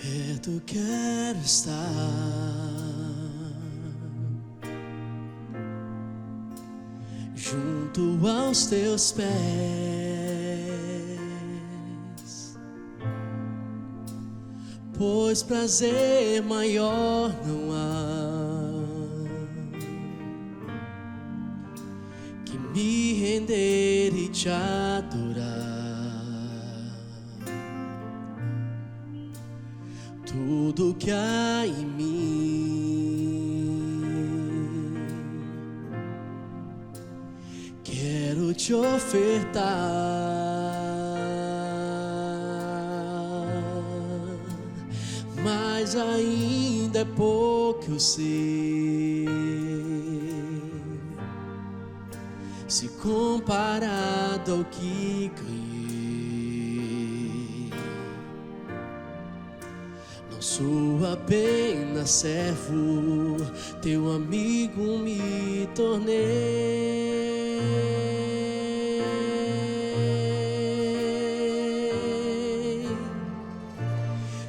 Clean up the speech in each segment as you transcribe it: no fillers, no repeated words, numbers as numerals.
perto quero estar, junto aos teus pés, pois prazer maior não há que me render e te adorar. Tudo que há em mim quero te ofertar, mas ainda é pouco eu sei, se comparado ao que ganhei. Sou apenas servo, teu amigo me tornei.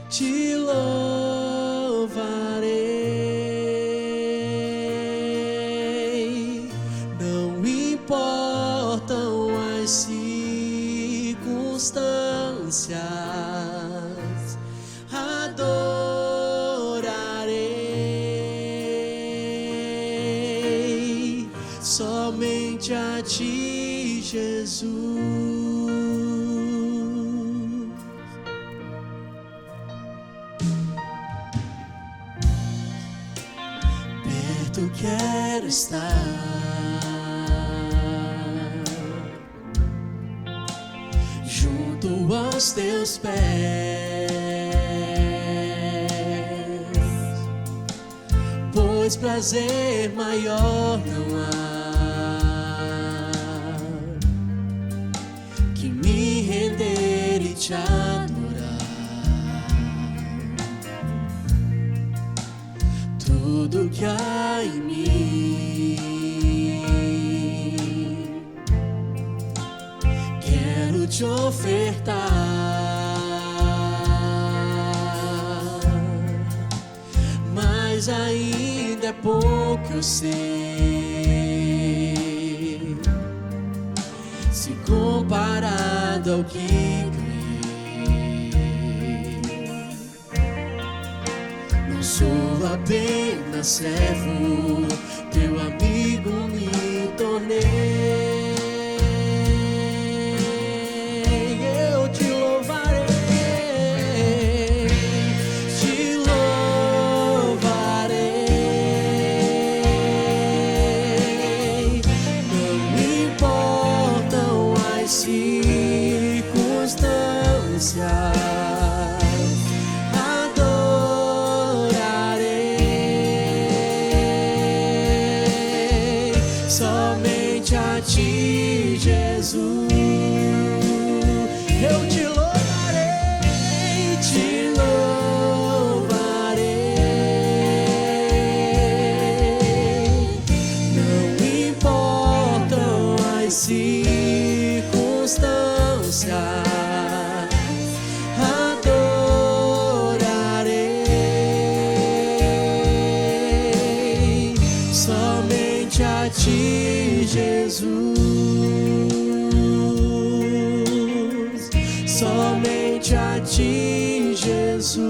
Te louvarei, não importam as circunstâncias. Adorarei somente a ti, Jesus. Perto quero estar, junto aos teus pés, pois prazer maior não há que me render e te adorar. Tudo que há em mim quero te ofertar, mas ainda é pouco eu sei, se comparado ao que ganhei. Não sou apenas servo, teu amigo me tornei. Eu te louvarei, te louvarei, não importam as circunstâncias. Adorarei somente a ti, Jesus. Eu te louvarei, te louvarei, não importam as circunstâncias. Adorarei somente a ti, Jesus. Somente a ti, Jesus.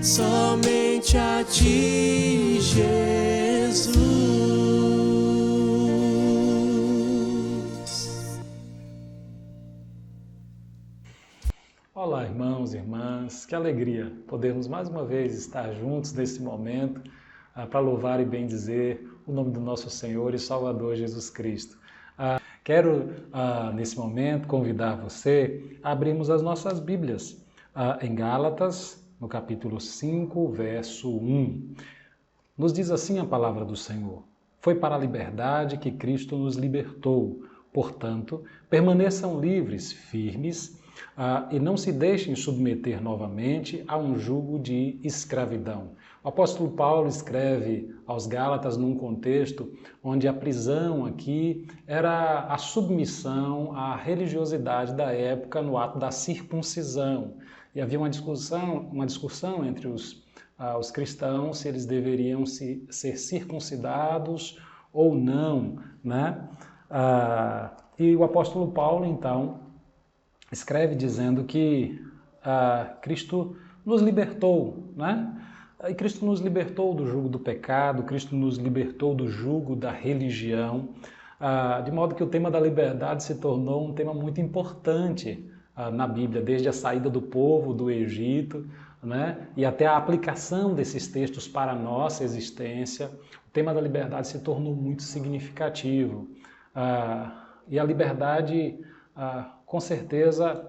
Somente a ti, Jesus. Olá, irmãos e irmãs, que alegria podermos mais uma vez estar juntos nesse momento para louvar e bendizer o nome do nosso Senhor e Salvador Jesus Cristo. Quero, nesse momento, convidar você a abrirmos as nossas Bíblias em Gálatas, no capítulo 5, verso 1. Nos diz assim a palavra do Senhor: foi para a liberdade que Cristo nos libertou, portanto, permaneçam livres, firmes e não se deixem submeter novamente a um jugo de escravidão. O apóstolo Paulo escreve aos Gálatas num contexto onde a prisão aqui era a submissão à religiosidade da época no ato da circuncisão. E havia uma discussão entre os cristãos se eles deveriam ser circuncidados ou não, né? E o apóstolo Paulo, então, escreve dizendo que Cristo nos libertou, né? E Cristo nos libertou do jugo do pecado, Cristo nos libertou do jugo da religião, de modo que o tema da liberdade se tornou um tema muito importante na Bíblia, desde a saída do povo do Egito, né? E até a aplicação desses textos para a nossa existência. O tema da liberdade se tornou muito significativo. E a liberdade, com certeza,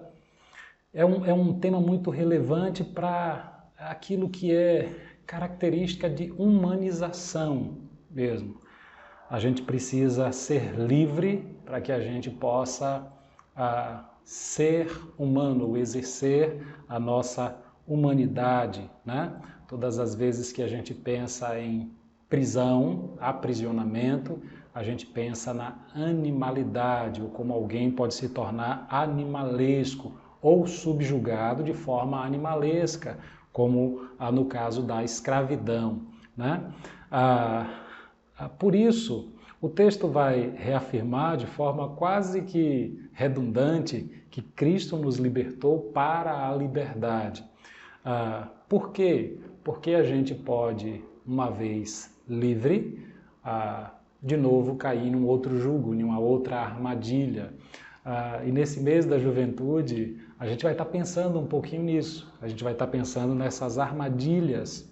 é um tema muito relevante para aquilo que é característica de humanização mesmo. A gente precisa ser livre para que a gente possa ser humano, exercer a nossa humanidade, né? Todas as vezes que a gente pensa em prisão, aprisionamento, a gente pensa na animalidade, ou como alguém pode se tornar animalesco ou subjugado de forma animalesca, como no caso da escravidão, né? Por isso, o texto vai reafirmar de forma quase que redundante que Cristo nos libertou para a liberdade. Por quê? Porque a gente pode, uma vez livre, de novo cair num outro jugo, em uma outra armadilha. E nesse mês da juventude, a gente vai estar pensando um pouquinho nisso. A gente vai estar pensando nessas armadilhas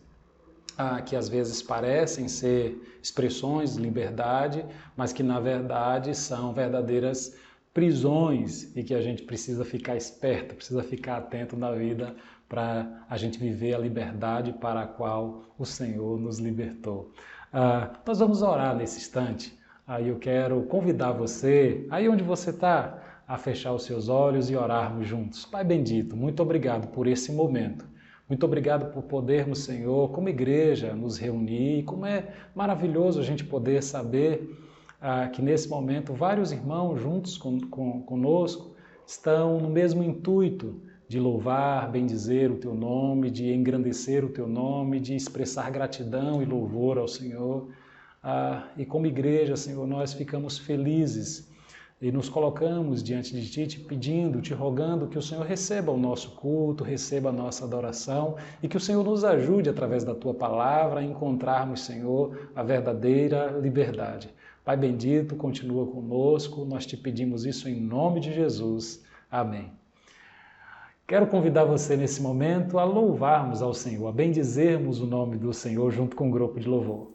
que às vezes parecem ser expressões de liberdade, mas que na verdade são verdadeiras prisões e que a gente precisa ficar esperto, precisa ficar atento na vida para a gente viver a liberdade para a qual o Senhor nos libertou. Nós vamos orar nesse instante. Eu quero convidar você, aí onde você está, a fechar os seus olhos e orarmos juntos. Pai bendito, muito obrigado por esse momento. Muito obrigado por podermos, Senhor, como igreja, nos reunir. Como é maravilhoso a gente poder saber que nesse momento vários irmãos juntos conosco estão no mesmo intuito de louvar, bendizer o Teu nome, de engrandecer o Teu nome, de expressar gratidão e louvor ao Senhor. E como igreja, Senhor, nós ficamos felizes e nos colocamos diante de Ti, te pedindo, te rogando que o Senhor receba o nosso culto, receba a nossa adoração e que o Senhor nos ajude, através da Tua palavra, a encontrarmos, Senhor, a verdadeira liberdade. Pai bendito, continua conosco, nós te pedimos isso em nome de Jesus. Amém. Quero convidar você nesse momento a louvarmos ao Senhor, a bendizermos o nome do Senhor junto com o grupo de louvor.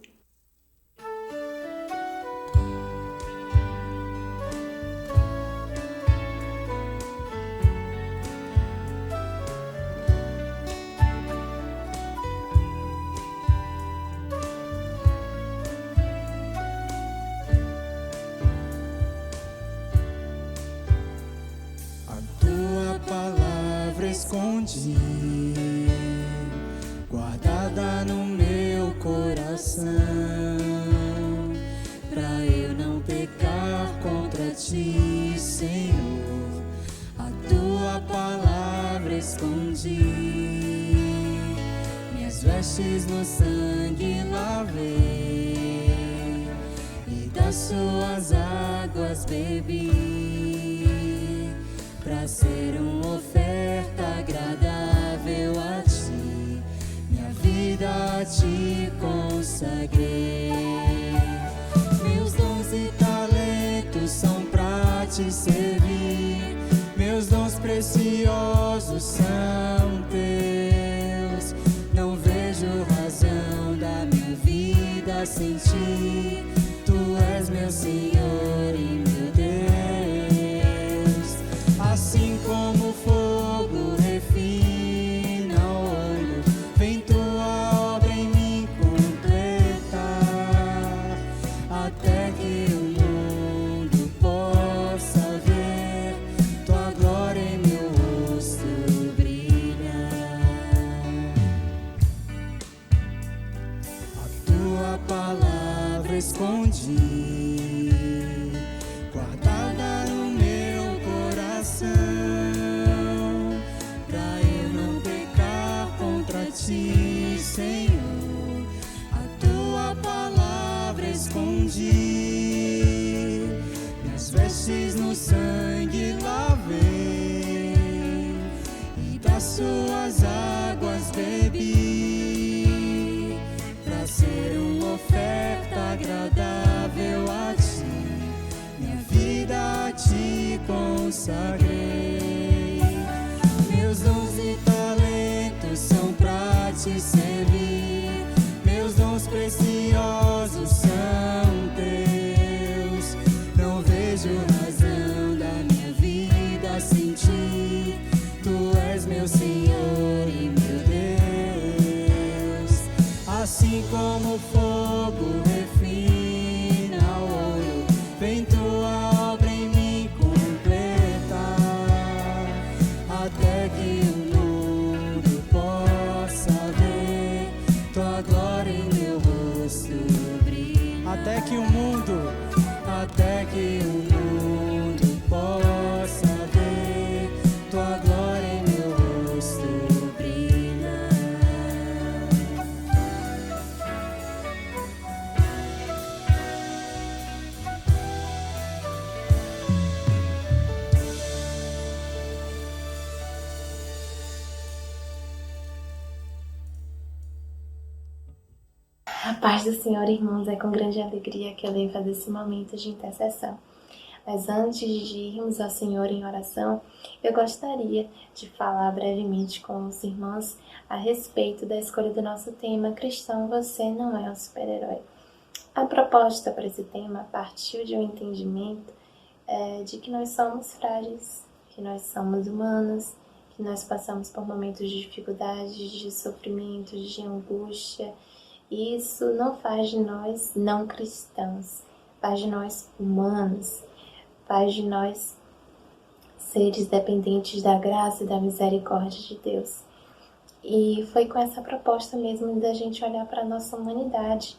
Escondi, guardada no meu coração, pra eu não pecar contra Ti, Senhor. A Tua palavra escondi, minhas vestes no sangue lavei e das Suas águas bebi, pra ser uma oferta agradável a Ti, minha vida a Ti consagrei. Meus dons e talentos são pra Te servir, meus dons preciosos são Teus. Não vejo razão da minha vida sem Ti, Tu és meu Senhor e meu Deus. Assim como o fogo refina o ouro, vem Tua obra em mim completar, até que o mundo possa ver Tua glória em meu escondi, guardada no meu coração, pra eu não pecar contra ti, Senhor. A tua palavra escondi, minhas vestes no sangue lavei, e das suas águas bebi, pra ser uma oferta agradável a ti, minha vida a ti consagrei. Meus dons e talentos são pra te servir, meus dons preciosos são teus. Não vejo razão da minha vida sem ti, tu és meu Senhor e meu Deus. Assim como o fogo refina o ouro, vem tua obra em mim completar, até que o mundo possa ver tua glória em meu rosto brilhar. Até que o mundo possa ver tua glória em meu rosto brilhar. A paz do Senhor, irmãos, é com grande alegria que eu venho fazer esse momento de intercessão. Mas antes de irmos ao Senhor em oração, eu gostaria de falar brevemente com os irmãos a respeito da escolha do nosso tema: Cristão, você não é um super-herói. A proposta para esse tema partiu de um entendimento de que nós somos frágeis, que nós somos humanos, que nós passamos por momentos de dificuldade, de sofrimento, de angústia. E isso não faz de nós não cristãos, faz de nós humanos, faz de nós seres dependentes da graça e da misericórdia de Deus. E foi com essa proposta mesmo da gente olhar para a nossa humanidade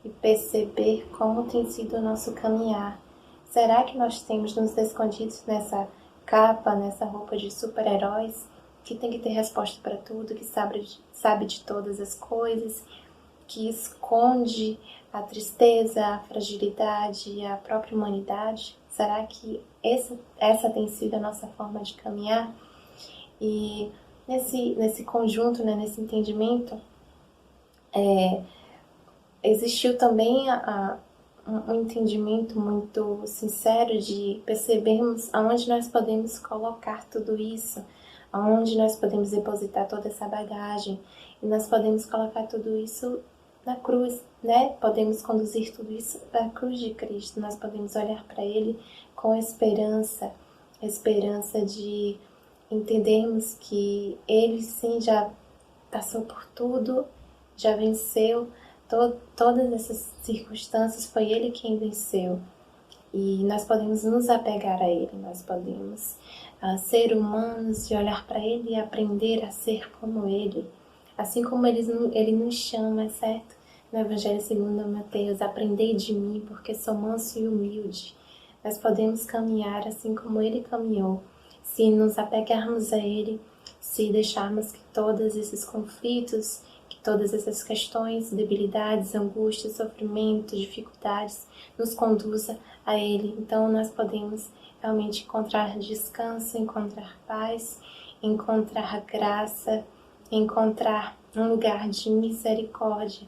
e perceber como tem sido o nosso caminhar. Será que nós temos nos escondido nessa capa, nessa roupa de super-heróis, que tem que ter resposta para tudo, que sabe de todas as coisas, que esconde a tristeza, a fragilidade, a própria humanidade? Será que essa tem sido a nossa forma de caminhar? E nesse conjunto, nesse entendimento, existiu também um entendimento muito sincero de percebermos aonde nós podemos colocar tudo isso, aonde nós podemos depositar toda essa bagagem, e nós podemos colocar tudo isso na cruz, né? Podemos conduzir tudo isso à cruz de Cristo. Nós podemos olhar para Ele com esperança de entendermos que Ele sim já passou por tudo, já venceu todas essas circunstâncias, foi Ele quem venceu. E nós podemos nos apegar a Ele, nós podemos ser humanos e olhar para Ele e aprender a ser como Ele. Assim como Ele nos chama, certo? No Evangelho segundo Mateus, aprendei de mim, porque sou manso e humilde. Nós podemos caminhar assim como Ele caminhou, se nos apegarmos a Ele, se deixarmos que todos esses conflitos, que todas essas questões, debilidades, angústias, sofrimentos, dificuldades, nos conduza a Ele. Então nós podemos realmente encontrar descanso, encontrar paz, encontrar graça, encontrar um lugar de misericórdia,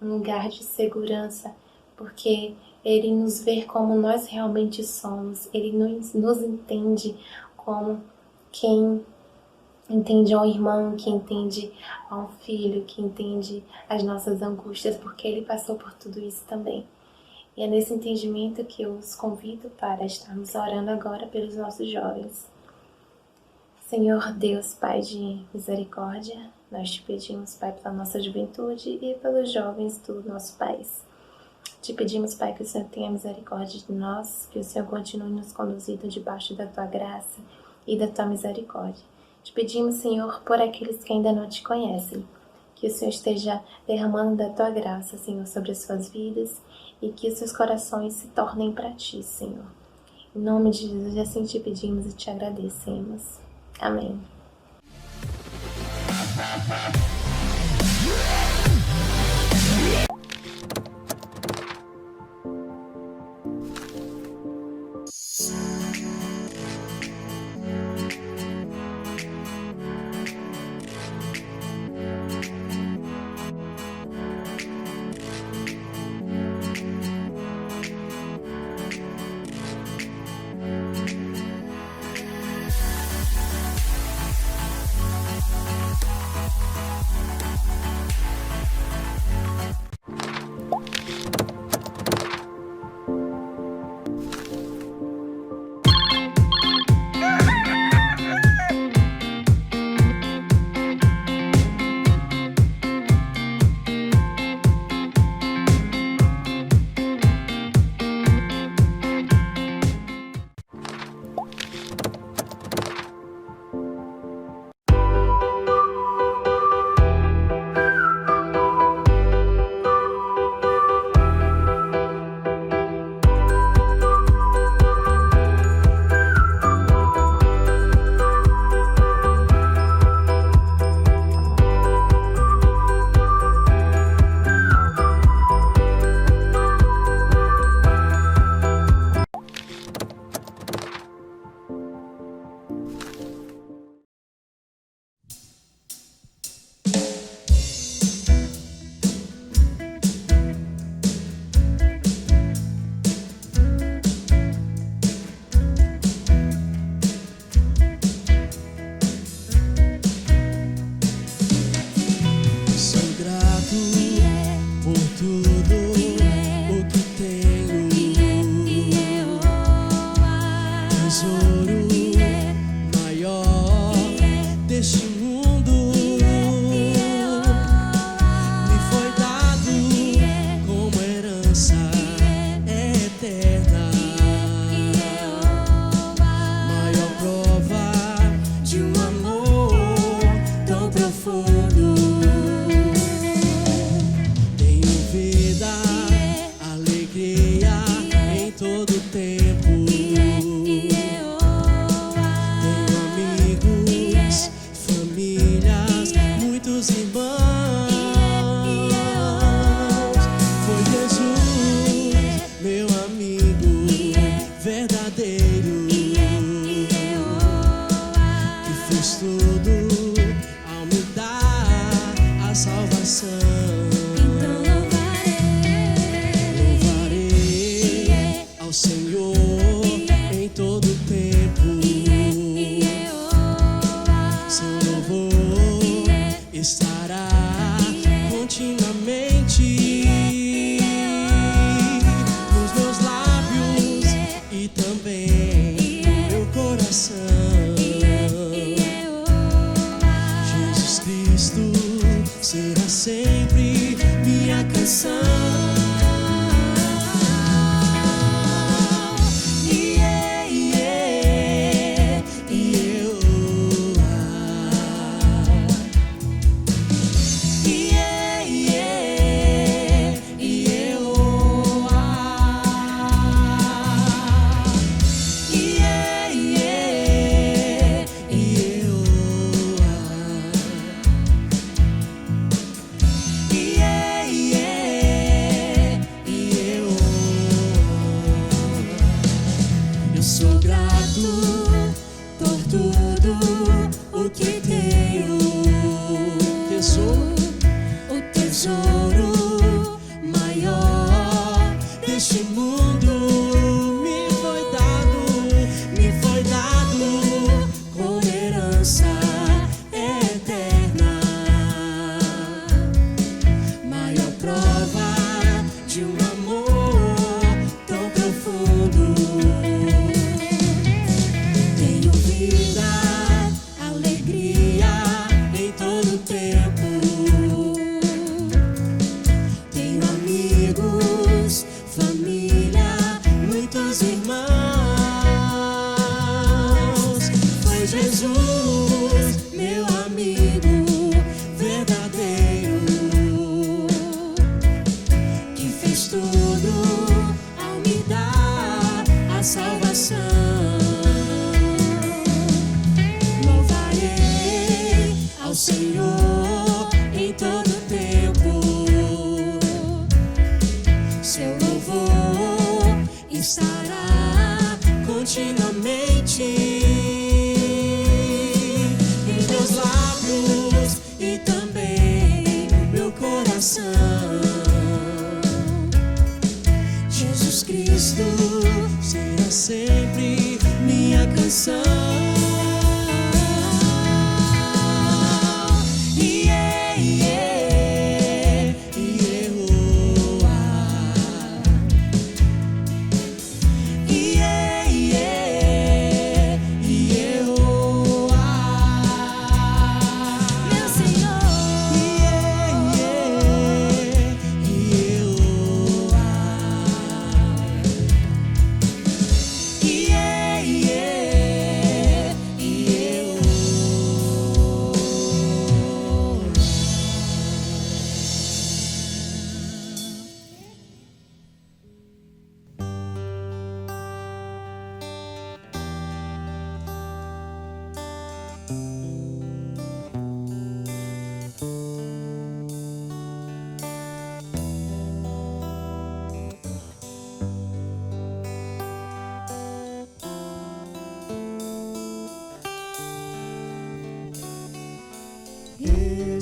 um lugar de segurança, porque Ele nos vê como nós realmente somos. Ele nos entende como quem entende a um irmão, que entende a um filho, que entende as nossas angústias, porque Ele passou por tudo isso também. E é nesse entendimento que eu os convido para estarmos orando agora pelos nossos jovens. Senhor Deus, Pai de misericórdia, nós te pedimos, Pai, pela nossa juventude e pelos jovens do nosso país. Te pedimos, Pai, que o Senhor tenha misericórdia de nós, que o Senhor continue nos conduzindo debaixo da Tua graça e da Tua misericórdia. Te pedimos, Senhor, por aqueles que ainda não te conhecem, que o Senhor esteja derramando da Tua graça, Senhor, sobre as suas vidas e que os seus corações se tornem para Ti, Senhor. Em nome de Jesus, assim te pedimos e te agradecemos. Amém.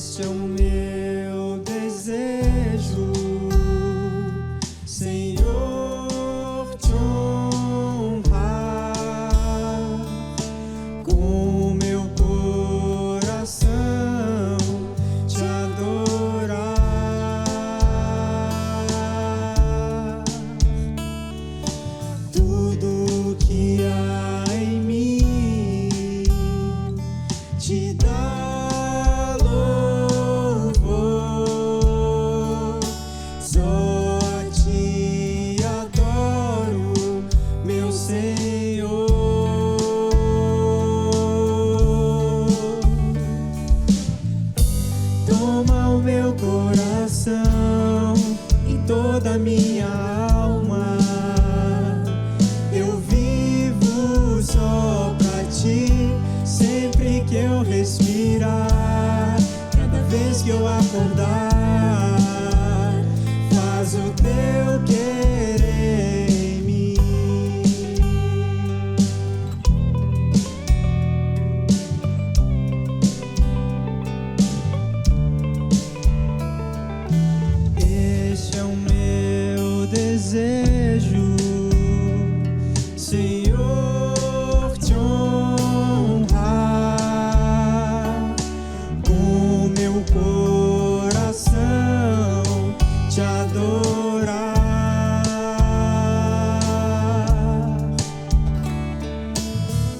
Este é o meu desejo, Senhor, te honrar com meu coração, te adorar. Tudo que há em mim te dá louvor, só a ti adoro, meu Senhor. Toma o meu coração e toda a minha alma, eu vivo só pra ti, sempre que eu respirar, cada vez que eu acordar, faz o teu querer em mim. Este é o meu desejo, Senhor, te honrar com meu coração, te adorar.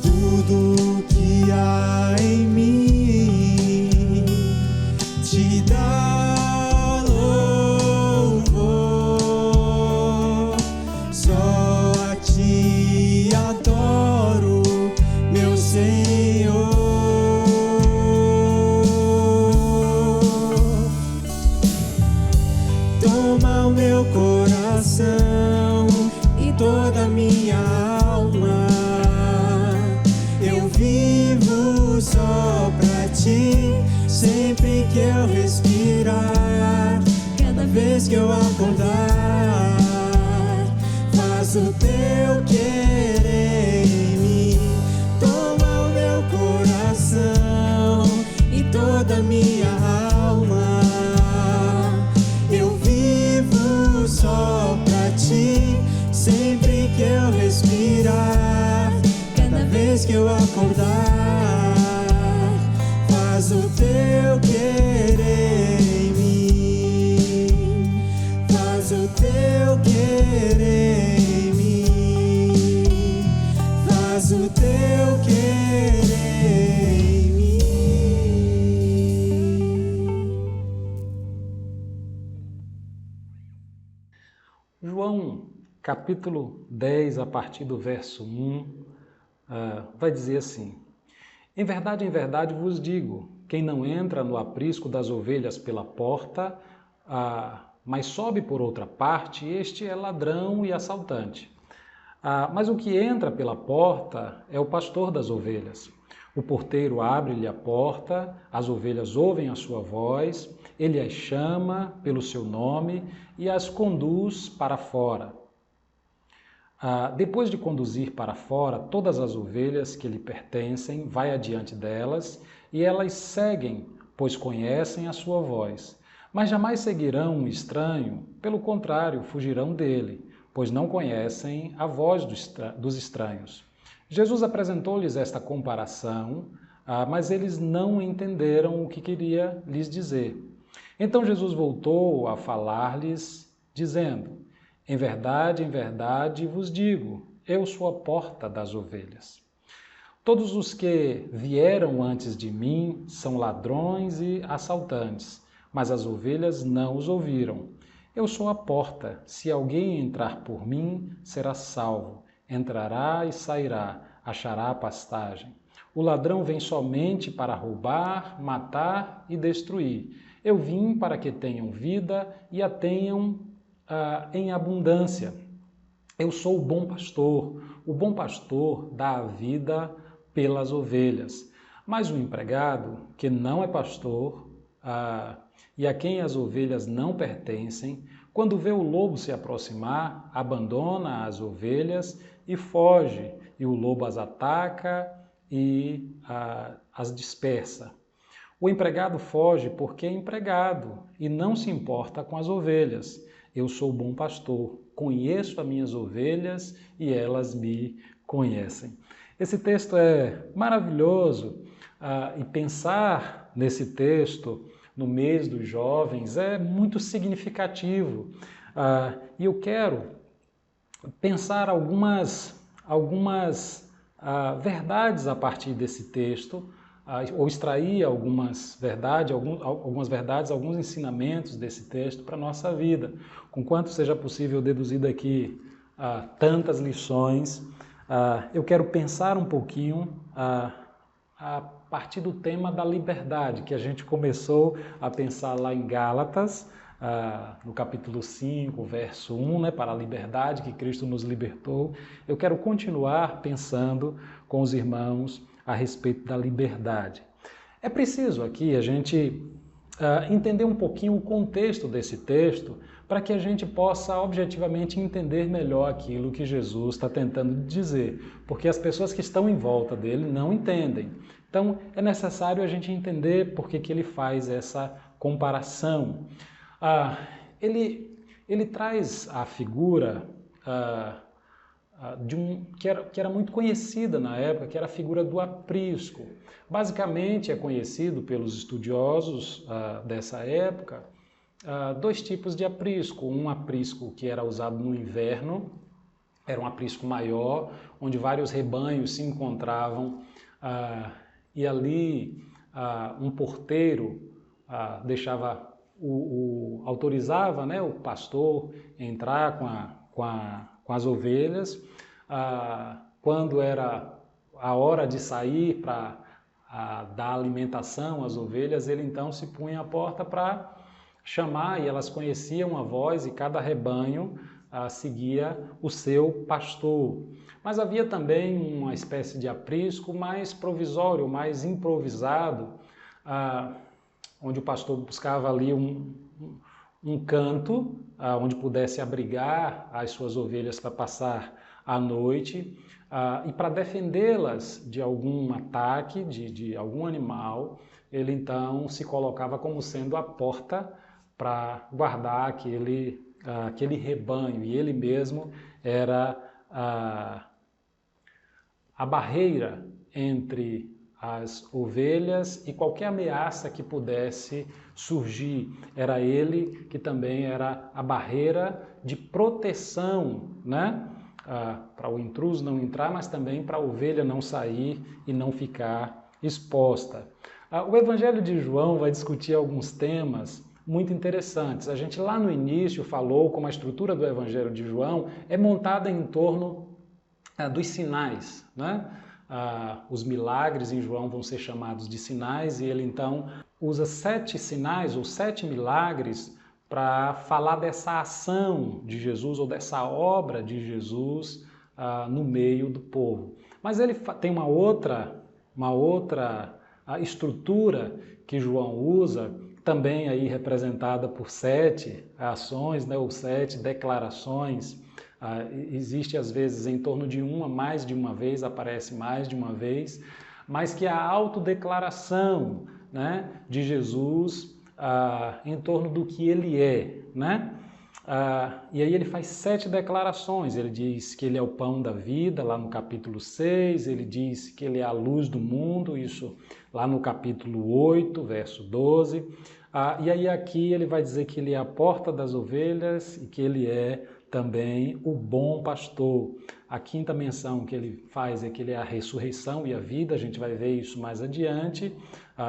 Tudo que há em mim te dá louvor, só a ti adoro, meu Senhor. Toma o meu coração e toda a minha alma, eu vivo só pra ti, sempre que eu respirar, cada vez que eu acordar, faz o teu querer em mim. Toma o meu coração e toda a minha alma, eu vivo só pra ti, sempre que eu respirar, cada vez que eu acordar, faz o teu querer em mim, faz o teu querer em mim, faz o teu querer em mim. João, capítulo 10, a partir do verso 1, vai dizer assim: em verdade vos digo, quem não entra no aprisco das ovelhas pela porta, mas sobe por outra parte, este é ladrão e assaltante. Mas o que entra pela porta é o pastor das ovelhas. O porteiro abre-lhe a porta, as ovelhas ouvem a sua voz, ele as chama pelo seu nome e as conduz para fora. Depois de conduzir para fora todas as ovelhas que lhe pertencem, vai adiante delas e elas seguem, pois conhecem a sua voz. Mas jamais seguirão um estranho, pelo contrário, fugirão dele, pois não conhecem a voz dos estranhos. Jesus apresentou-lhes esta comparação, mas eles não entenderam o que queria lhes dizer. Então Jesus voltou a falar-lhes, dizendo: em verdade vos digo, eu sou a porta das ovelhas. Todos os que vieram antes de mim são ladrões e assaltantes, mas as ovelhas não os ouviram. Eu sou a porta, se alguém entrar por mim, será salvo. Entrará e sairá, achará pastagem. O ladrão vem somente para roubar, matar e destruir. Eu vim para que tenham vida e a tenham em abundância. Eu sou o bom pastor. O bom pastor dá a vida pelas ovelhas. Mas o empregado, que não é pastor, e a quem as ovelhas não pertencem, quando vê o lobo se aproximar, abandona as ovelhas e foge, e o lobo as ataca e as dispersa. O empregado foge porque é empregado e não se importa com as ovelhas. Eu sou o bom pastor, conheço as minhas ovelhas e elas me conhecem. Esse texto é maravilhoso e pensar nesse texto no mês dos jovens é muito significativo. E eu quero pensar algumas verdades a partir desse texto, ou extrair algumas verdades, alguns ensinamentos desse texto para a nossa vida. Com quanto seja possível deduzir daqui tantas lições, eu quero pensar um pouquinho a partir do tema da liberdade, que a gente começou a pensar lá em Gálatas, no capítulo 5, verso 1, para a liberdade que Cristo nos libertou. Eu quero continuar pensando com os irmãos a respeito da liberdade. É preciso aqui a gente entender um pouquinho o contexto desse texto para que a gente possa objetivamente entender melhor aquilo que Jesus está tentando dizer, porque as pessoas que estão em volta dele não entendem. Então é necessário a gente entender por que ele faz essa comparação. Ele traz a figura que era muito conhecida na época, que era a figura do aprisco. Basicamente é conhecido pelos estudiosos dessa época dois tipos de aprisco. Um aprisco que era usado no inverno, era um aprisco maior, onde vários rebanhos se encontravam e ali um porteiro autorizava, né, o pastor entrar com as ovelhas. Quando era a hora de sair para dar alimentação às ovelhas, ele então se punha à porta para chamar, e elas conheciam a voz, e cada rebanho seguia o seu pastor. Mas havia também uma espécie de aprisco mais provisório, mais improvisado, onde o pastor buscava ali um canto onde pudesse abrigar as suas ovelhas para passar a noite e para defendê-las de algum ataque de algum animal. Ele então se colocava como sendo a porta para guardar aquele rebanho, e ele mesmo era a barreira entre as ovelhas e qualquer ameaça que pudesse surgir. Era ele que também era a barreira de proteção, né? Para o intruso não entrar, mas também para a ovelha não sair e não ficar exposta. O Evangelho de João vai discutir alguns temas muito interessantes. A gente lá no início falou como a estrutura do Evangelho de João é montada em torno dos sinais, né? Os milagres em João vão ser chamados de sinais, e ele então usa 7 sinais ou 7 milagres para falar dessa ação de Jesus ou dessa obra de Jesus no meio do povo. Mas ele tem uma outra estrutura que João usa, também aí representada por 7 ações, né, ou 7 declarações. Existe às vezes em torno de mais de uma vez, aparece mais de uma vez, mas que é a autodeclaração, né, de Jesus em torno do que ele é, né? E aí ele faz 7 declarações. Ele diz que ele é o pão da vida, lá no capítulo 6, ele diz que ele é a luz do mundo, isso lá no capítulo 8, verso 12. E aí aqui ele vai dizer que ele é a porta das ovelhas e que ele é também o bom pastor. A quinta menção que ele faz é que ele é a ressurreição e a vida, a gente vai ver isso mais adiante.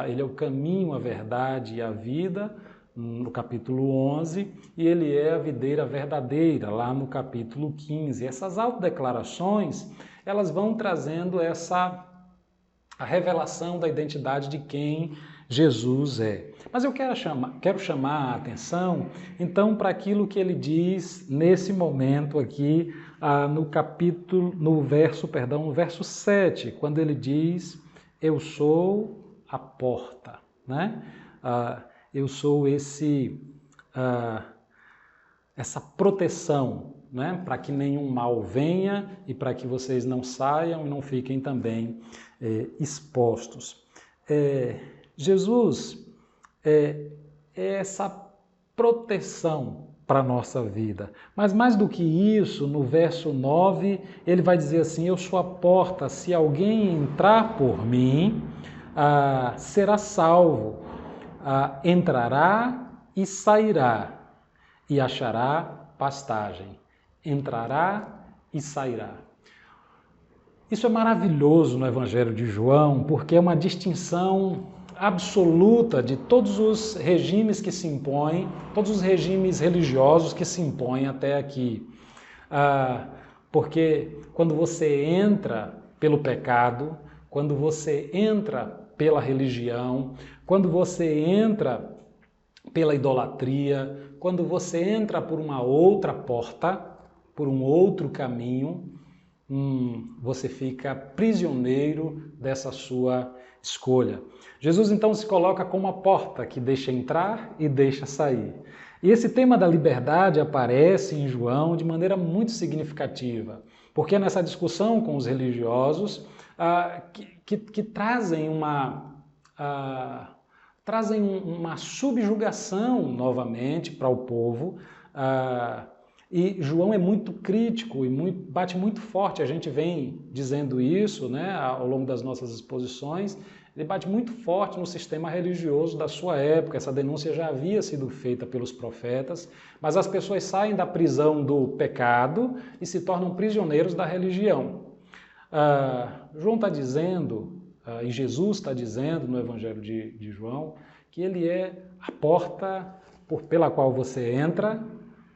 Ele é o caminho, a verdade e a vida, no capítulo 11, e ele é a videira verdadeira, lá no capítulo 15. Essas autodeclarações, elas vão trazendo a revelação da identidade de quem Jesus é. Mas eu quero chamar a atenção, então, para aquilo que ele diz nesse momento aqui, no verso 7, quando ele diz, eu sou a porta, né? Eu sou essa proteção, né? Para que nenhum mal venha e para que vocês não saiam e não fiquem também expostos. Jesus é essa proteção para a nossa vida. Mas mais do que isso, no verso 9, ele vai dizer assim, eu sou a porta, se alguém entrar por mim, será salvo, entrará e sairá, e achará pastagem. Entrará e sairá. Isso é maravilhoso no Evangelho de João, porque é uma distinção absoluta de todos os regimes que se impõem, todos os regimes religiosos que se impõem até aqui. Porque quando você entra pelo pecado, quando você entra pela religião, quando você entra pela idolatria, quando você entra por uma outra porta, por um outro caminho, você fica prisioneiro dessa sua escolha. Jesus então se coloca como a porta que deixa entrar e deixa sair. E esse tema da liberdade aparece em João de maneira muito significativa, porque nessa discussão com os religiosos que trazem uma subjugação novamente para o povo, e João é muito crítico e bate muito forte, a gente vem dizendo isso, né, ao longo das nossas exposições, ele bate muito forte no sistema religioso da sua época, essa denúncia já havia sido feita pelos profetas, mas as pessoas saem da prisão do pecado e se tornam prisioneiros da religião. João está dizendo, e Jesus está dizendo no Evangelho de João, que ele é a porta pela qual você entra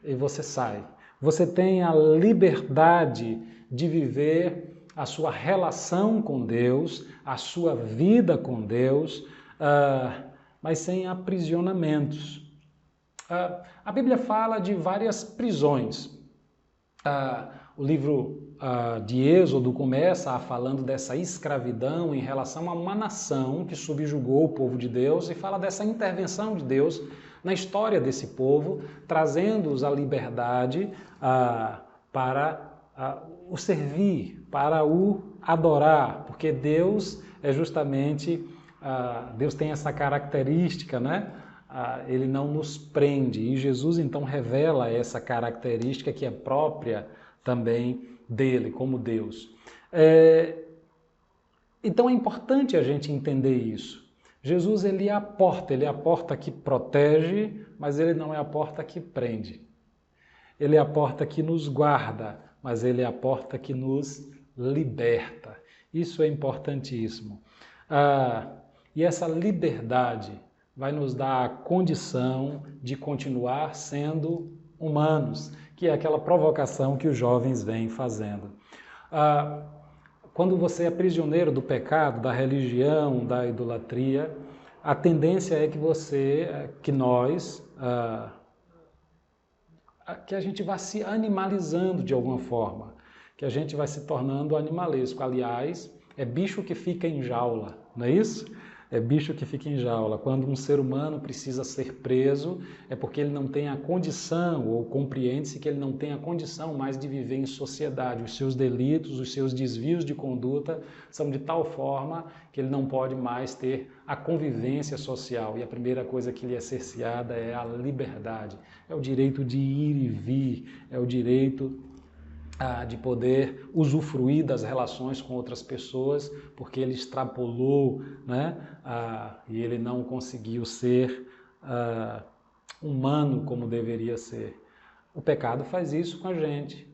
e você sai. Você tem a liberdade de viver a sua relação com Deus, a sua vida com Deus, mas sem aprisionamentos. A Bíblia fala de várias prisões. O livro de Êxodo começa falando dessa escravidão em relação a uma nação que subjugou o povo de Deus e fala dessa intervenção de Deus na história desse povo, trazendo-os à liberdade para o servir, para o adorar, porque Deus é justamente, Deus tem essa característica, né? Ele não nos prende, e Jesus então revela essa característica que é própria também dele, como Deus. Então é importante a gente entender isso. Jesus ele é a porta que protege, mas ele não é a porta que prende. Ele é a porta que nos guarda, mas ele é a porta que nos liberta. Isso é importantíssimo. E essa liberdade vai nos dar a condição de continuar sendo humanos, que é aquela provocação que os jovens vêm fazendo. Quando você é prisioneiro do pecado, da religião, da idolatria, a tendência é que a gente vá se animalizando de alguma forma, que a gente vai se tornando animalesco. Aliás, é bicho que fica em jaula, não é isso? É bicho que fica em jaula. Quando um ser humano precisa ser preso, é porque ele não tem a condição, ou compreende-se que ele não tem a condição mais de viver em sociedade. Os seus delitos, os seus desvios de conduta são de tal forma que ele não pode mais ter a convivência social. E a primeira coisa que lhe é cerceada é a liberdade. É o direito de ir e vir, é o direito de poder usufruir das relações com outras pessoas, porque ele extrapolou, né? E ele não conseguiu ser humano como deveria ser. O pecado faz isso com a gente.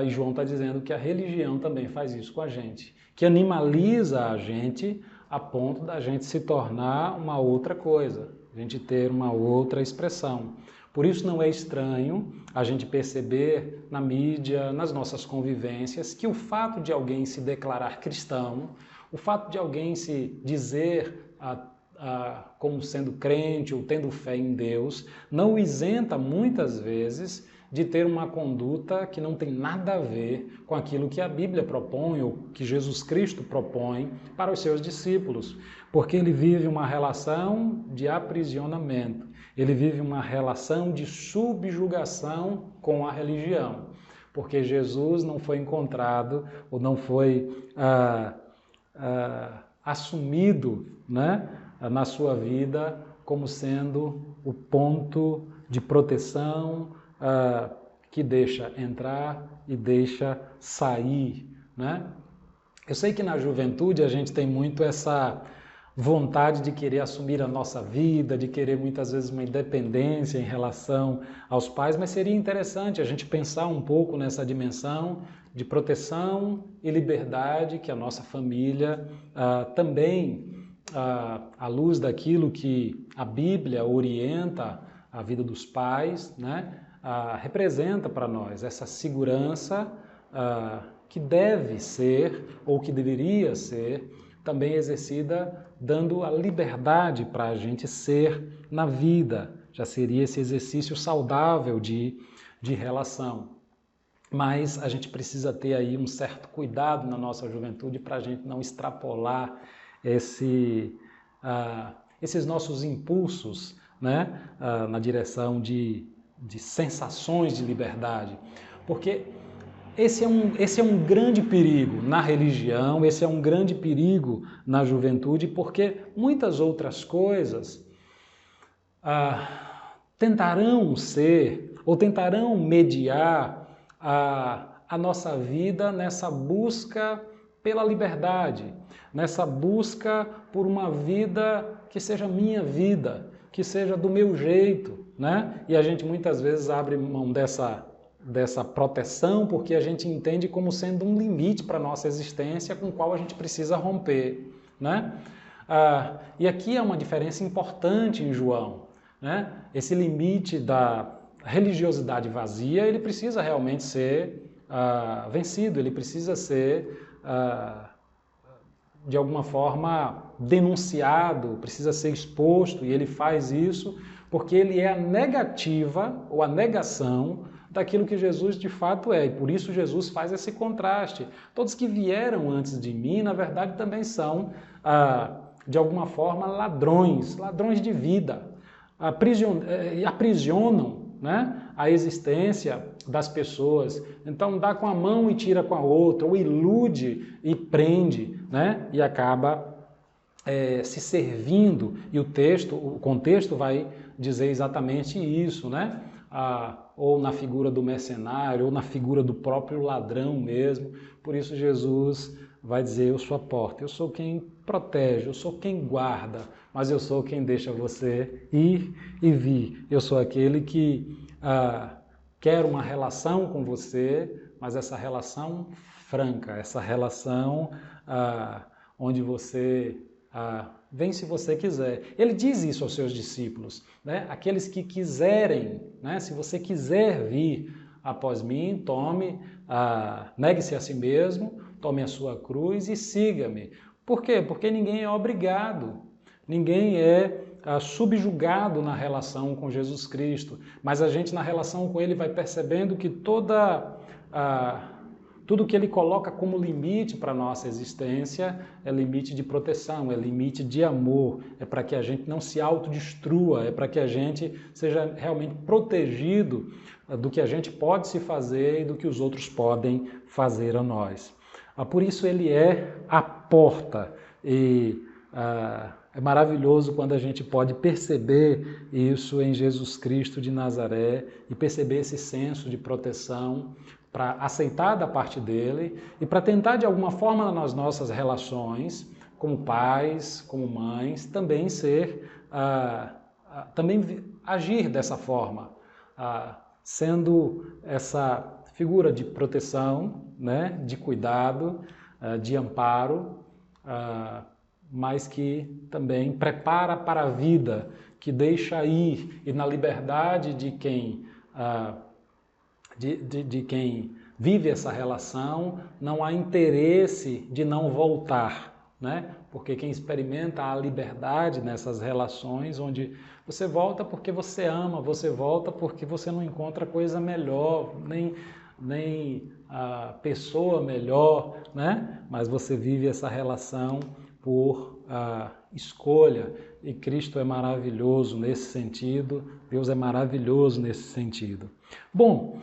E João está dizendo que a religião também faz isso com a gente, que animaliza a gente a ponto da gente se tornar uma outra coisa, a gente ter uma outra expressão. Por isso não é estranho a gente perceber na mídia, nas nossas convivências, que o fato de alguém se declarar cristão, o fato de alguém se dizer como sendo crente ou tendo fé em Deus, não o isenta muitas vezes de ter uma conduta que não tem nada a ver com aquilo que a Bíblia propõe ou que Jesus Cristo propõe para os seus discípulos, porque ele vive uma relação de aprisionamento. Ele vive uma relação de subjugação com a religião, porque Jesus não foi encontrado ou não foi assumido, né, na sua vida como sendo o ponto de proteção que deixa entrar e deixa sair, né? Eu sei que na juventude a gente tem muito essa vontade de querer assumir a nossa vida, de querer muitas vezes uma independência em relação aos pais, mas seria interessante a gente pensar um pouco nessa dimensão de proteção e liberdade que a nossa família também, à luz daquilo que a Bíblia orienta a vida dos pais, né, representa para nós essa segurança que deve ser, ou que deveria ser, também exercida dando a liberdade para a gente ser na vida. Já seria esse exercício saudável de relação. Mas a gente precisa ter aí um certo cuidado na nossa juventude para a gente não extrapolar esses nossos impulsos, né, na direção de sensações de liberdade. Porque esse é um grande perigo na religião, esse é um grande perigo na juventude, porque muitas outras coisas tentarão ser ou tentarão mediar a nossa vida nessa busca pela liberdade, nessa busca por uma vida que seja minha vida, que seja do meu jeito, né? E a gente muitas vezes abre mão dessa proteção porque a gente entende como sendo um limite para a nossa existência com o qual a gente precisa romper, né? E aqui é uma diferença importante em João, né? Esse limite da religiosidade vazia, ele precisa realmente ser vencido, ele precisa ser, de alguma forma, denunciado, precisa ser exposto, e ele faz isso porque ele é a negativa ou a negação daquilo que Jesus de fato é, e por isso Jesus faz esse contraste. Todos que vieram antes de mim, na verdade, também são, de alguma forma, ladrões de vida, aprisionam, né, a existência das pessoas. Então dá com a mão e tira com a outra, ou ilude e prende, né, e acaba se servindo, e o contexto vai dizer exatamente isso, né? Ou na figura do mercenário, ou na figura do próprio ladrão mesmo. Por isso Jesus vai dizer: eu sou a porta, eu sou quem protege, eu sou quem guarda, mas eu sou quem deixa você ir e vir. Eu sou aquele que quer uma relação com você, mas essa relação franca, essa relação onde você vem se você quiser. Ele diz isso aos seus discípulos, né? Aqueles que quiserem, né? Se você quiser vir após mim, negue-se a si mesmo, tome a sua cruz e siga-me. Por quê? Porque ninguém é obrigado, ninguém é subjugado na relação com Jesus Cristo, mas a gente na relação com Ele vai percebendo que tudo que Ele coloca como limite para a nossa existência é limite de proteção, é limite de amor, é para que a gente não se autodestrua, é para que a gente seja realmente protegido do que a gente pode se fazer e do que os outros podem fazer a nós. Por isso Ele é a porta, e é maravilhoso quando a gente pode perceber isso em Jesus Cristo de Nazaré e perceber esse senso de proteção para aceitar da parte dele e para tentar de alguma forma nas nossas relações, como pais, como mães, também também agir dessa forma, sendo essa figura de proteção, né, de cuidado, de amparo, mas que também prepara para a vida, que deixa ir, e na liberdade de quem vive essa relação, não há interesse de não voltar, né? Porque quem experimenta a liberdade nessas relações, onde você volta porque você ama, você volta porque você não encontra coisa melhor, nem a pessoa melhor, né? Mas você vive essa relação por escolha, e Cristo é maravilhoso nesse sentido, Deus é maravilhoso nesse sentido. Bom,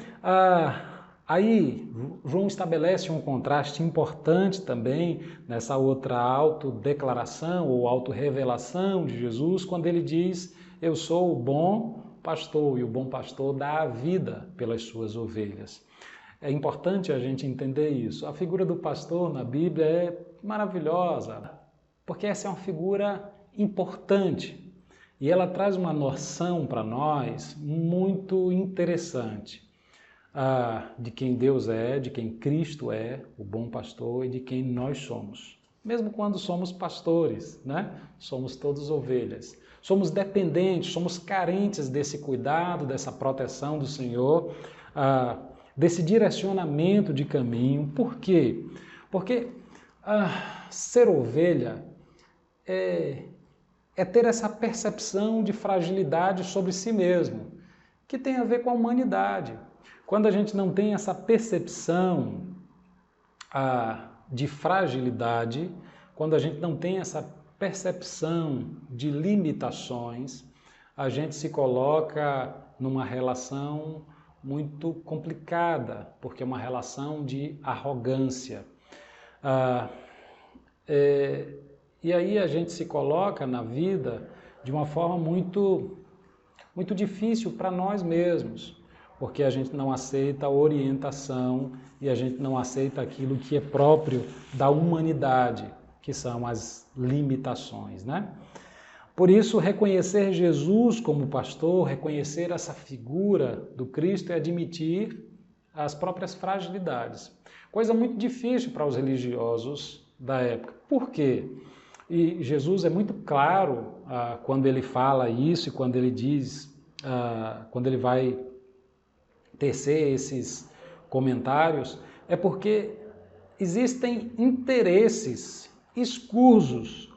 Aí, João estabelece um contraste importante também nessa outra autodeclaração ou autorrevelação de Jesus, quando ele diz: eu sou o bom pastor, e o bom pastor dá a vida pelas suas ovelhas. É importante a gente entender isso. A figura do pastor na Bíblia é maravilhosa, porque essa é uma figura importante e ela traz uma noção para nós muito interessante. De quem Deus é, de quem Cristo é, o bom pastor, e de quem nós somos. Mesmo quando somos pastores, né? Somos todos ovelhas. Somos dependentes, somos carentes desse cuidado, dessa proteção do Senhor, desse direcionamento de caminho. Por quê? Porque ser ovelha é ter essa percepção de fragilidade sobre si mesmo, que tem a ver com a humanidade. Quando a gente não tem essa percepção de fragilidade, quando a gente não tem essa percepção de limitações, a gente se coloca numa relação muito complicada, porque é uma relação de arrogância. E aí a gente se coloca na vida de uma forma muito, muito difícil para nós mesmos, porque a gente não aceita a orientação e a gente não aceita aquilo que é próprio da humanidade, que são as limitações, né? Por isso, reconhecer Jesus como pastor, reconhecer essa figura do Cristo é admitir as próprias fragilidades. Coisa muito difícil para os religiosos da época. Por quê? E Jesus é muito claro quando ele fala isso e quando ele diz, quando ele vai tecer esses comentários, é porque existem interesses escusos,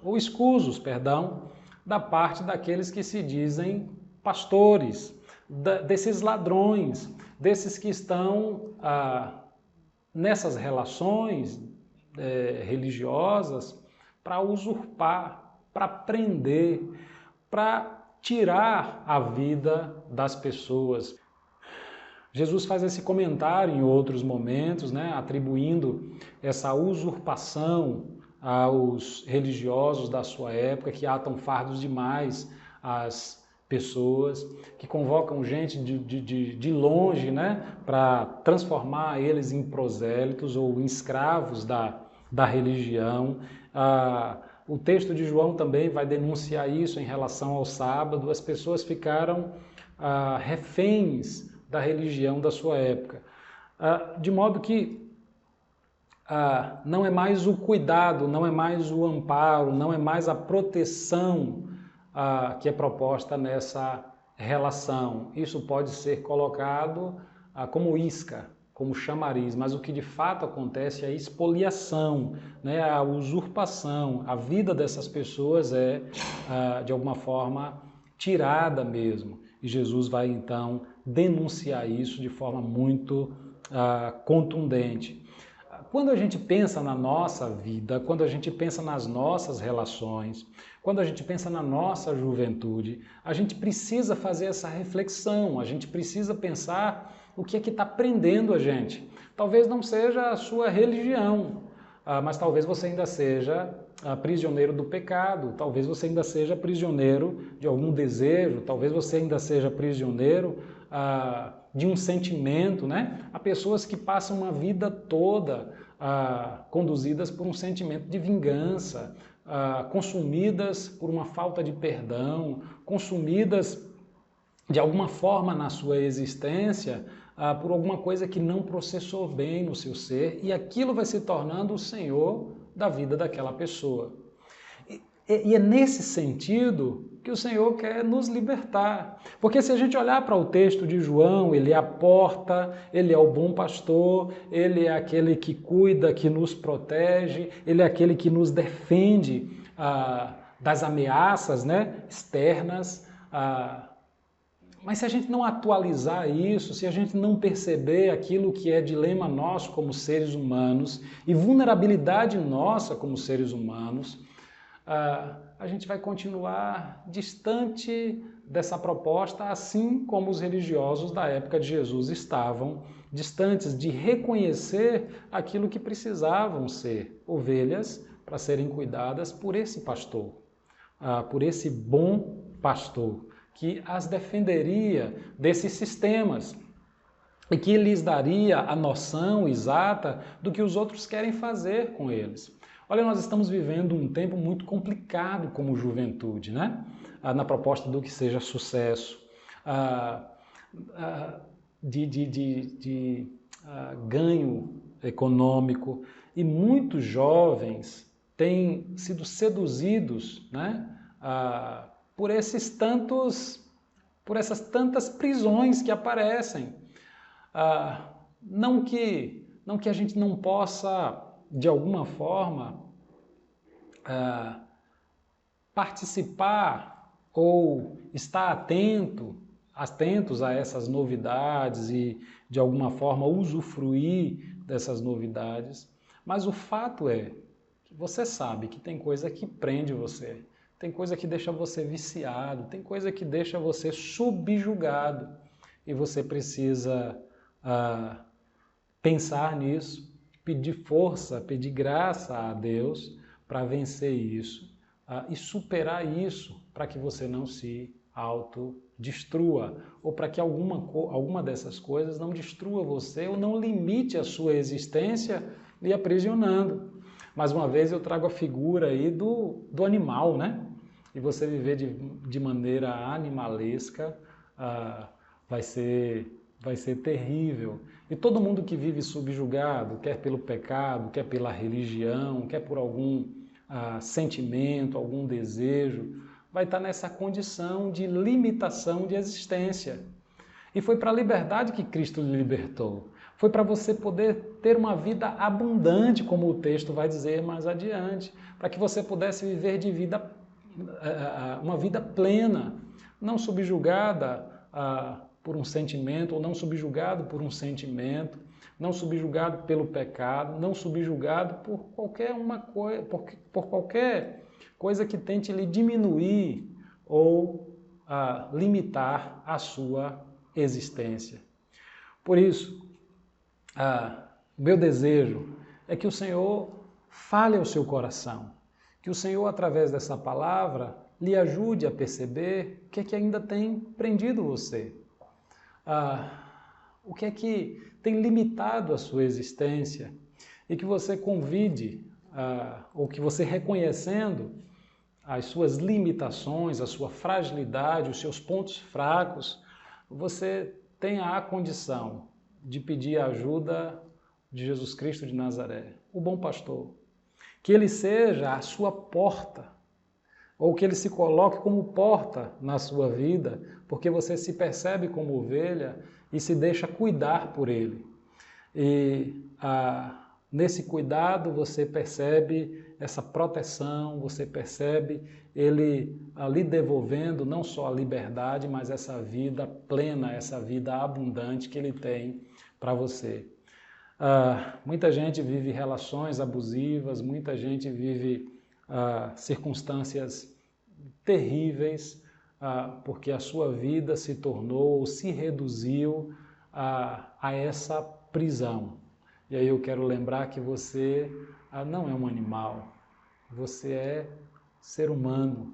da parte daqueles que se dizem pastores, desses ladrões, desses que estão nessas relações religiosas para usurpar, para prender, para tirar a vida das pessoas. Jesus faz esse comentário em outros momentos, né, atribuindo essa usurpação aos religiosos da sua época, que atam fardos demais às pessoas, que convocam gente de longe, né, para transformar eles em prosélitos ou em escravos da religião. O texto de João também vai denunciar isso em relação ao sábado. As pessoas ficaram reféns da religião da sua época, de modo que não é mais o cuidado, não é mais o amparo, não é mais a proteção que é proposta nessa relação. Isso pode ser colocado como isca, como chamariz, mas o que de fato acontece é a expoliação, né, a usurpação. A vida dessas pessoas é, de alguma forma, tirada mesmo. E Jesus vai, então, denunciar isso de forma muito contundente. Quando a gente pensa na nossa vida, quando a gente pensa nas nossas relações, quando a gente pensa na nossa juventude, a gente precisa fazer essa reflexão, a gente precisa pensar o que é que está prendendo a gente. Talvez não seja a sua religião, mas talvez você ainda seja prisioneiro do pecado, talvez você ainda seja prisioneiro de algum desejo, talvez você ainda seja prisioneiro de um sentimento, né? Há pessoas que passam uma vida toda conduzidas por um sentimento de vingança, consumidas por uma falta de perdão, consumidas de alguma forma na sua existência por alguma coisa que não processou bem no seu ser, e aquilo vai se tornando o senhor da vida daquela pessoa. E é nesse sentido que o Senhor quer nos libertar. Porque se a gente olhar para o texto de João, ele é a porta, ele é o bom pastor, ele é aquele que cuida, que nos protege, ele é aquele que nos defende das ameaças, né, externas. Mas se a gente não atualizar isso, se a gente não perceber aquilo que é dilema nosso como seres humanos e vulnerabilidade nossa como seres humanos, a gente vai continuar distante dessa proposta, assim como os religiosos da época de Jesus estavam distantes de reconhecer aquilo que precisavam ser ovelhas para serem cuidadas por esse pastor, por esse bom pastor, que as defenderia desses sistemas e que lhes daria a noção exata do que os outros querem fazer com eles. Olha, nós estamos vivendo um tempo muito complicado como juventude, né? Na proposta do que seja sucesso, de ganho econômico, e muitos jovens têm sido seduzidos, né, por essas tantas prisões que aparecem. Não que a gente não possa, de alguma forma, participar ou estar atentos a essas novidades e, de alguma forma, usufruir dessas novidades. Mas o fato é que você sabe que tem coisa que prende você, tem coisa que deixa você viciado, tem coisa que deixa você subjugado. E você precisa pensar nisso, pedir força, pedir graça a Deus para vencer isso e superar isso, para que você não se autodestrua, ou para que alguma dessas coisas não destrua você ou não limite a sua existência lhe aprisionando. Mais uma vez eu trago a figura aí do animal, né? E você viver de maneira animalesca vai ser terrível. E todo mundo que vive subjugado, quer pelo pecado, quer pela religião, quer por algum sentimento, algum desejo, vai estar nessa condição de limitação de existência. E foi para a liberdade que Cristo lhe libertou. Foi para você poder ter uma vida abundante, como o texto vai dizer mais adiante, para que você pudesse viver uma vida plena, não subjugada por um sentimento, ou não subjugado por um sentimento, não subjugado pelo pecado, não subjugado por qualquer coisa que tente lhe diminuir ou limitar a sua existência. Por isso, o meu desejo é que o Senhor fale ao seu coração, que o Senhor, através dessa palavra, lhe ajude a perceber o que é que ainda tem prendido você. O que é que tem limitado a sua existência, e que você convide, ou que você, reconhecendo as suas limitações, a sua fragilidade, os seus pontos fracos, você tenha a condição de pedir a ajuda de Jesus Cristo de Nazaré, o bom pastor. Que ele seja a sua porta, ou que ele se coloque como porta na sua vida, porque você se percebe como ovelha e se deixa cuidar por ele. E nesse cuidado você percebe essa proteção, você percebe ele lhe devolvendo não só a liberdade, mas essa vida plena, essa vida abundante que ele tem para você. Muita gente vive relações abusivas, muita gente vive circunstâncias terríveis, porque a sua vida se tornou ou se reduziu a essa prisão. E aí eu quero lembrar que você não é um animal, você é ser humano.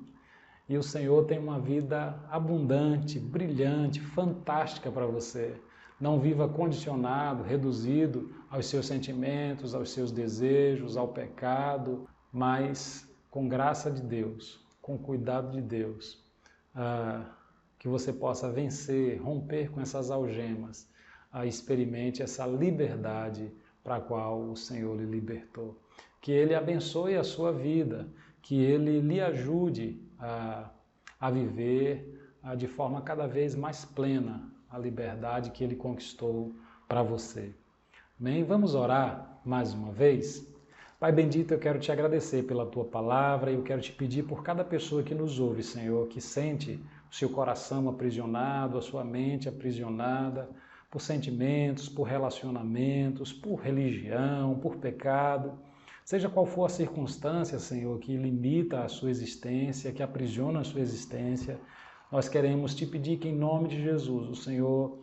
E o Senhor tem uma vida abundante, brilhante, fantástica para você. Não viva condicionado, reduzido aos seus sentimentos, aos seus desejos, ao pecado, mas com graça de Deus, com cuidado de Deus, que você possa vencer, romper com essas algemas, experimente essa liberdade para a qual o Senhor lhe libertou. Que Ele abençoe a sua vida, que Ele lhe ajude a viver de forma cada vez mais plena a liberdade que Ele conquistou para você. Amém? Vamos orar mais uma vez? Pai bendito, eu quero te agradecer pela Tua palavra e eu quero te pedir por cada pessoa que nos ouve, Senhor, que sente o seu coração aprisionado, a sua mente aprisionada, por sentimentos, por relacionamentos, por religião, por pecado. Seja qual for a circunstância, Senhor, que limita a sua existência, que aprisiona a sua existência, Nós queremos te pedir que, em nome de Jesus, o Senhor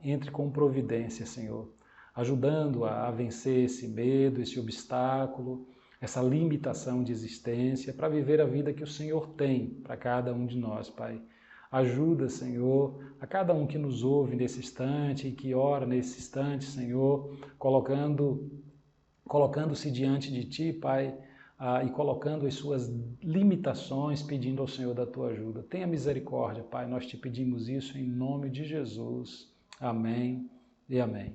entre com providência, Senhor, ajudando a vencer esse medo, esse obstáculo, essa limitação de existência, para viver a vida que o Senhor tem para cada um de nós, Pai. Ajuda, Senhor, a cada um que nos ouve nesse instante e que ora nesse instante, Senhor, colocando-se diante de Ti, Pai, e colocando as suas limitações, pedindo ao Senhor da Tua ajuda. Tenha misericórdia, Pai, nós te pedimos isso em nome de Jesus. Amém e amém.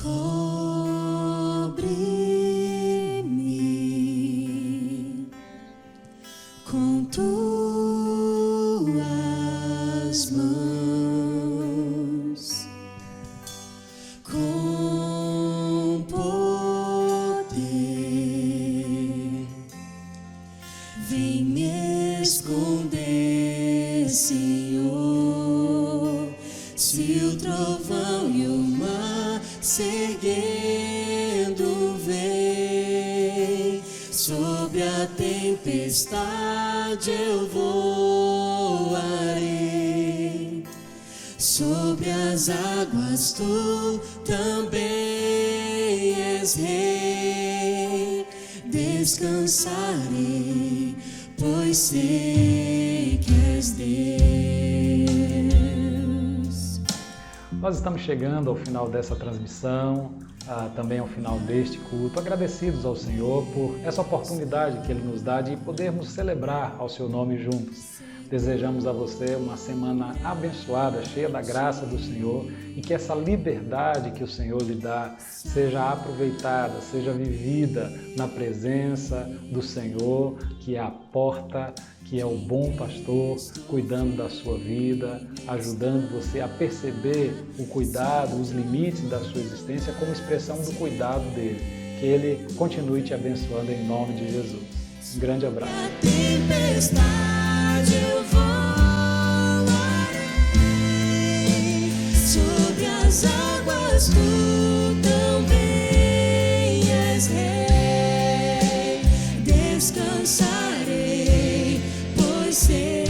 Cobre-me com tuas mãos, com poder, vem me esconder, Senhor, se o trovão e o mar seguindo vem, sobre a tempestade eu voarei, sobre as águas tu também és rei, descansarei, pois sei que és Deus. Nós estamos chegando ao final dessa transmissão, também ao final deste culto, agradecidos ao Senhor por essa oportunidade que Ele nos dá de podermos celebrar ao Seu nome juntos. Desejamos a você uma semana abençoada, cheia da graça do Senhor, e que essa liberdade que o Senhor lhe dá seja aproveitada, seja vivida na presença do Senhor, que é a porta, que é o bom pastor, cuidando da sua vida, ajudando você a perceber o cuidado, os limites da sua existência como expressão do cuidado dele. Que Ele continue te abençoando em nome de Jesus. Um grande abraço. Eu voarei sobre as águas, tu também és rei, descansarei, pois sei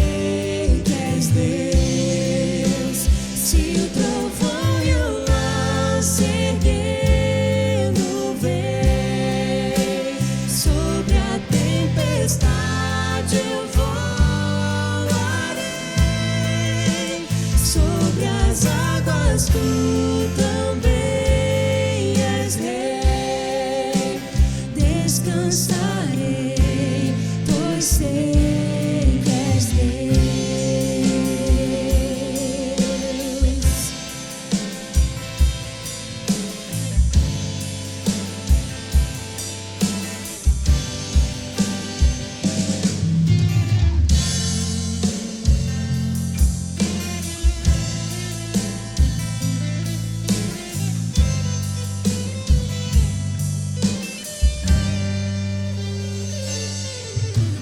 que és Deus. Se o trovão e o mar seguindo vem, sobre a tempestade eu voarei, sobre as águas tu também és rei, descansarei, pois sei que és Deus.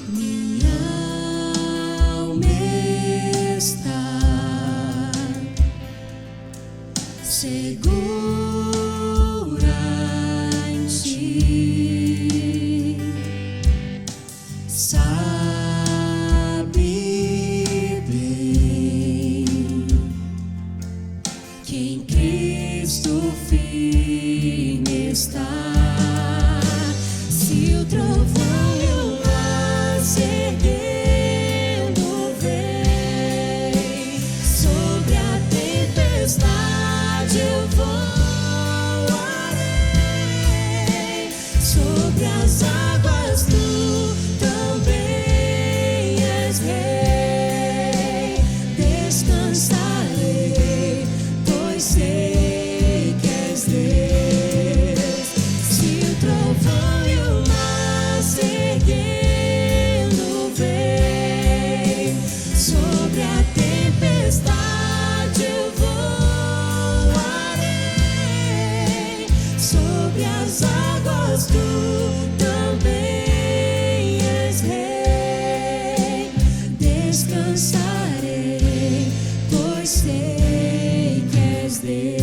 Minha alma está segura em ti, sabe bem que em Cristo firme está. Se o trovão e o mar seguindo vem, sobre a tempestade eu voarei, sobre as águas tu também és rei, descansarei, pois sei que és Deus. Se o trovão e o mar sei que és Deus.